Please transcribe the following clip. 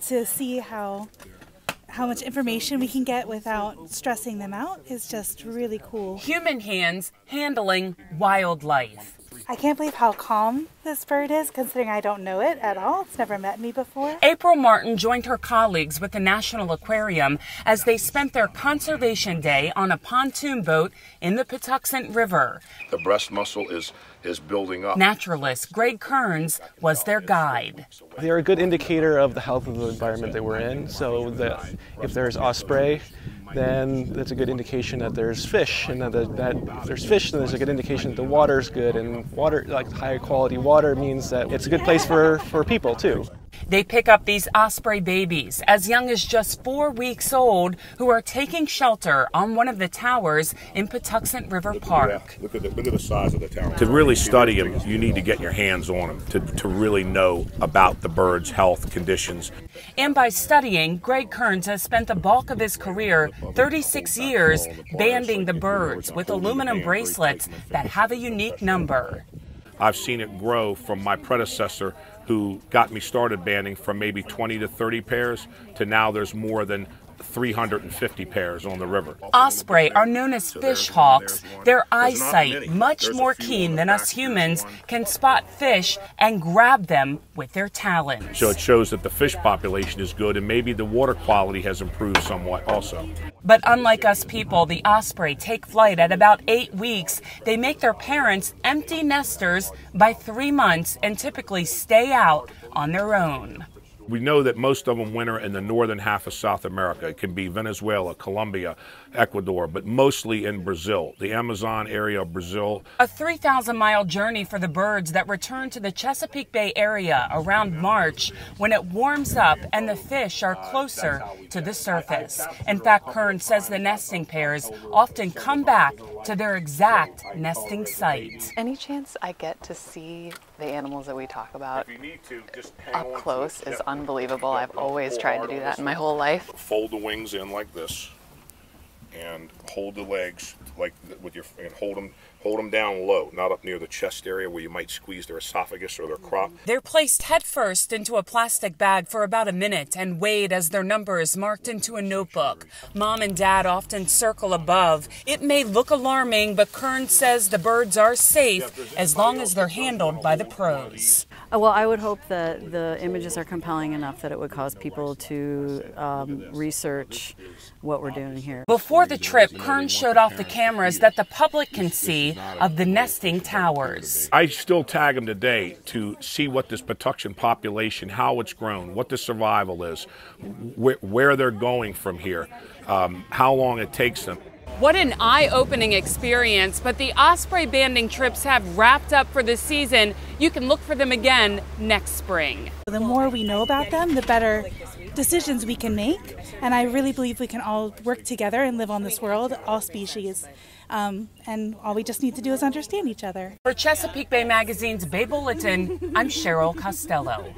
To see how much information we can get without stressing them out is just really cool. Human hands handling wildlife. I can't believe how calm this bird is, considering I don't know it at all. It's never met me before. April Martin joined her colleagues with the National Aquarium as they spent their conservation day on a pontoon boat in the Patuxent River. The breast muscle is building up. Naturalist Greg Kearns was their guide. They're a good indicator of the health of the environment that we're in. So that if there's Osprey, then that's a good indication that there's fish, and that if there's fish, then there's a good indication that the water's good, and water, like higher quality water, means that it's a good place for people too. They pick up these Osprey babies as young as just 4 weeks old who are taking shelter on one of the towers in Patuxent River Park. Look at the size of the tower. To really study them, you need to get your hands on them to really know about the bird's health conditions. And by studying, Greg Kearns has spent the bulk of his career, 36 years, banding the birds with aluminum bracelets that have a unique number. I've seen it grow from my predecessor, who got me started banding, from maybe 20 to 30 pairs to now there's more than 350 pairs on the river. Osprey are known as fish hawks. Their eyesight, much more keen than us humans, can spot fish and grab them with their talons. So it shows that the fish population is good, and maybe the water quality has improved somewhat also. But unlike us people, the osprey take flight at about 8 weeks. They make their parents empty nesters by 3 months and typically stay out on their own. We know that most of them winter in the northern half of South America. It can be Venezuela, Colombia, Ecuador, but mostly in Brazil, the Amazon area of Brazil. A 3,000-mile journey for the birds that return to the Chesapeake Bay area around March when it warms up and the fish are closer to the surface. In fact, Kearns says the nesting pairs often come back to their exact nesting site. Any chance I get to see the animals that we talk about up close is unbelievable. I've always tried to do that in my whole life. Fold the wings in like this, and hold the legs like with your, and hold them down low, not up near the chest area where you might squeeze their esophagus or their crop. They're placed headfirst into a plastic bag for about a minute and weighed as their number is marked into a notebook. Mom and Dad often circle above. It may look alarming, but Kearns says the birds are safe as long as they're handled by the pros. Well, I would hope that the images are compelling enough that it would cause people to research what we're doing here. Before the trip, Kearns showed off the cameras that the public can see of the nesting towers. I still tag them today to see what this Patuxent population, how it's grown, what the survival is, where they're going from here, how long it takes them. What an eye-opening experience, but the Osprey banding trips have wrapped up for the season. You can look for them again next spring. The more we know about them, the better decisions we can make, and I really believe we can all work together and live on this world, all species, and all we just need to do is understand each other. For Chesapeake Bay Magazine's Bay Bulletin, I'm Cheryl Costello.